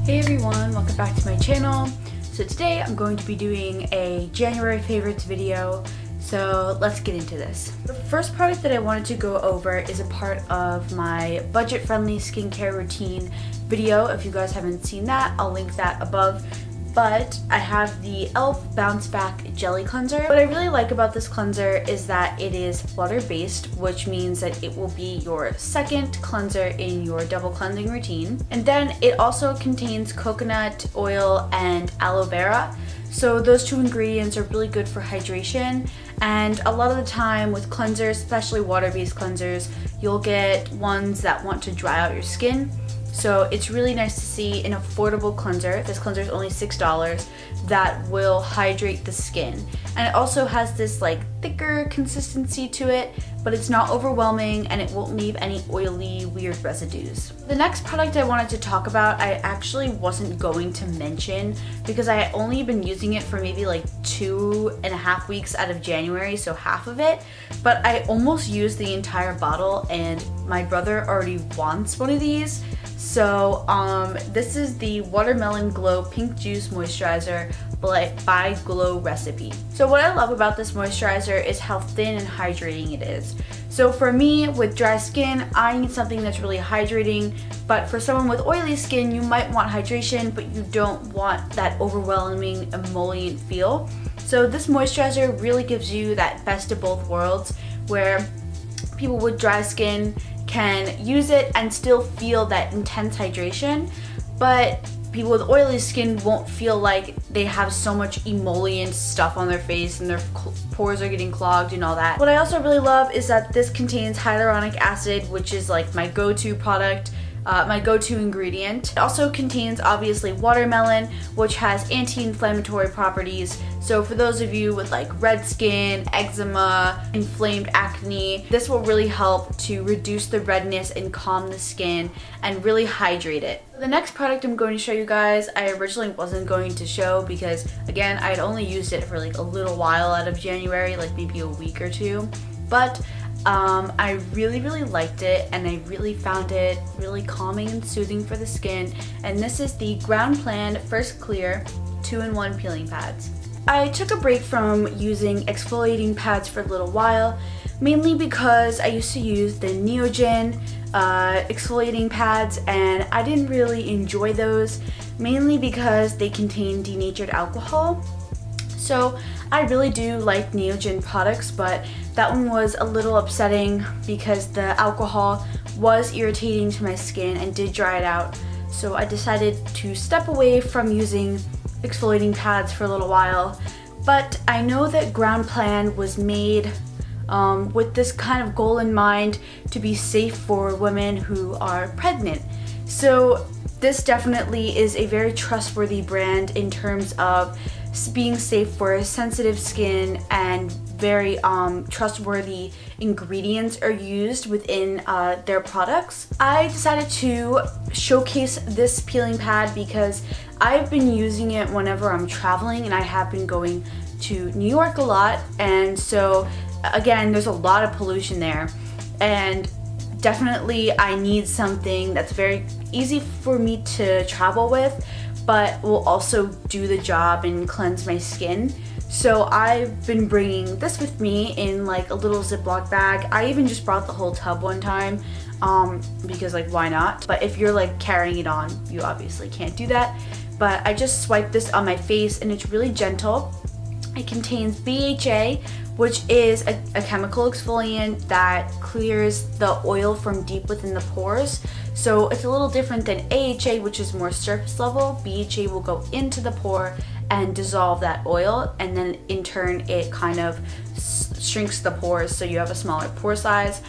Hey everyone, welcome back to my channel. So today I'm going to be doing a January favorites video, so let's get into this. The first product that I wanted to go over is a part of my budget-friendly skincare routine video. If you guys haven't seen that, I'll link that above. But I have the e.l.f. Bounce Back Jelly Cleanser. What I really like about this cleanser is that it is water-based, which means that it will be your second cleanser in your double cleansing routine. And then it also contains coconut oil and aloe vera. So those two ingredients are really good for hydration. And a lot of the time with cleansers, especially water-based cleansers, you'll get ones that want to dry out your skin. So it's really nice to see an affordable cleanser. This cleanser is only $6 that will hydrate the skin. And it also has this like thicker consistency to it, but it's not overwhelming and it won't leave any oily, weird residues. The next product I wanted to talk about, I actually wasn't going to mention because I had only been using it for maybe like 2.5 weeks out of January, so half of it. But I almost used the entire bottle and my brother already wants one of these. So this is the Watermelon Glow Pink Juice Moisturizer by Glow Recipe. So what I love about this moisturizer is how thin and hydrating it is. So for me, with dry skin, I need something that's really hydrating, but for someone with oily skin, you might want hydration, but you don't want that overwhelming emollient feel. So this moisturizer really gives you that best of both worlds, where people with dry skin can use it and still feel that intense hydration, but people with oily skin won't feel like they have so much emollient stuff on their face and their pores are getting clogged and all that. What I also really love is that this contains hyaluronic acid, which is like my go-to product, my go-to ingredient. It also contains obviously watermelon, which has anti-inflammatory properties. So for those of you with like red skin, eczema, inflamed acne, this will really help to reduce the redness and calm the skin and really hydrate it. The next product I'm going to show you guys, I originally wasn't going to show because again, I had only used it for like a little while out of January, like maybe a week or two. But I really liked it and I really found it really calming and soothing for the skin. And this is the Ground Plan First Clear 2-in-1 peeling pads. I took a break from using exfoliating pads for a little while, mainly because I used to use the Neogen exfoliating pads and I didn't really enjoy those, mainly because they contain denatured alcohol. So I really do like Neogen products, but that one was a little upsetting because the alcohol was irritating to my skin and did dry it out. So I decided to step away from using exfoliating pads for a little while. But I know that Ground Plan was made with this kind of goal in mind to be safe for women who are pregnant. So this definitely is a very trustworthy brand in terms of being safe for sensitive skin, and very trustworthy ingredients are used within their products. I decided to showcase this peeling pad because I've been using it whenever I'm traveling, and I have been going to New York a lot, and so again, there's a lot of pollution there, and definitely I need something that's very easy for me to travel with, but will also do the job and cleanse my skin. So I've been bringing this with me in like a little Ziploc bag. I even just brought the whole tub one time because like why not? But if you're like carrying it on, you obviously can't do that. But I just swipe this on my face and it's really gentle. It contains BHA, which is a chemical exfoliant that clears the oil from deep within the pores. So it's a little different than AHA, which is more surface level. BHA will go into the pore and dissolve that oil, and then in turn it kind of shrinks the pores so you have a smaller pore size.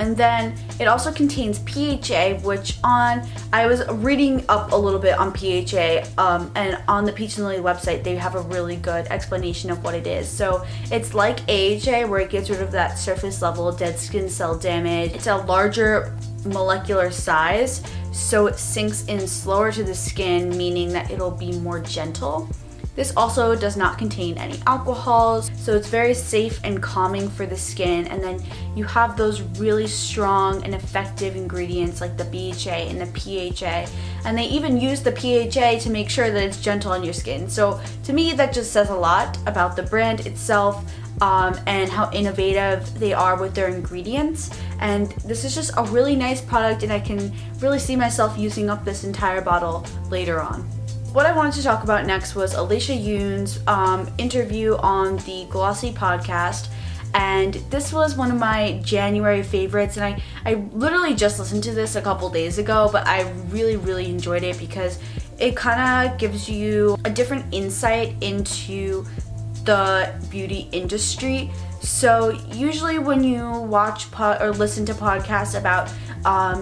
And then it also contains PHA, which I was reading up a little bit on PHA, and on the Peach and Lily website they have a really good explanation of what it is. So it's like AHA, where it gets rid of that surface level dead skin cell damage. It's a larger molecular size, so it sinks in slower to the skin, meaning that it'll be more gentle This also does not contain any alcohols, so it's very safe and calming for the skin. And then you have those really strong and effective ingredients like the BHA and the PHA, and they even use the PHA to make sure that it's gentle on your skin. So to me, that just says a lot about the brand itself, and how innovative they are with their ingredients. And this is just a really nice product, and I can really see myself using up this entire bottle later on. What I wanted to talk about next was Alicia Yoon's interview on the Glossy Podcast. And this was one of my January favorites, and I literally just listened to this a couple days ago, but I really enjoyed it because it kind of gives you a different insight into the beauty industry. So usually when you watch or listen to podcasts about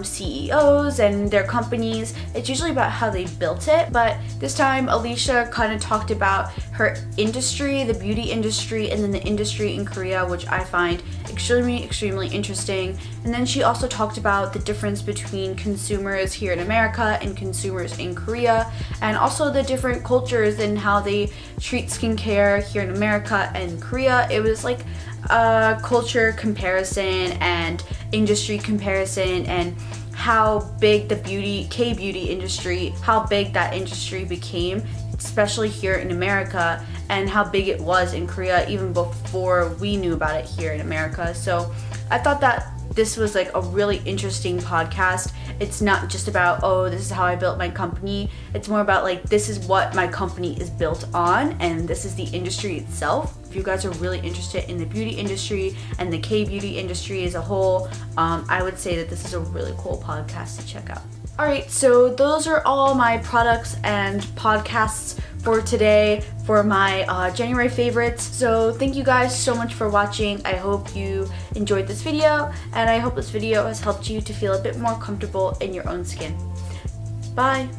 CEOs and their companies, it's usually about how they built it. But this time Alicia kind of talked about her industry, the beauty industry, and then the industry in Korea, which I find extremely interesting. And then she also talked about the difference between consumers here in America and consumers in Korea, and also the different cultures and how they treat skincare here in America and Korea. It was like a culture comparison and industry comparison, and how big the K-beauty industry, how big that industry became, especially here in America, and how big it was in Korea even before we knew about it here in America. So I thought that this was like a really interesting podcast. It's not just about, oh, this is how I built my company. It's more about like, this is what my company is built on, and this is the industry itself. If you guys are really interested in the beauty industry and the K-beauty industry as a whole, I would say that this is a really cool podcast to check out. Alright, so those are all my products and podcasts for today for my January favorites. So thank you guys so much for watching. I hope you enjoyed this video, and I hope this video has helped you to feel a bit more comfortable in your own skin. Bye!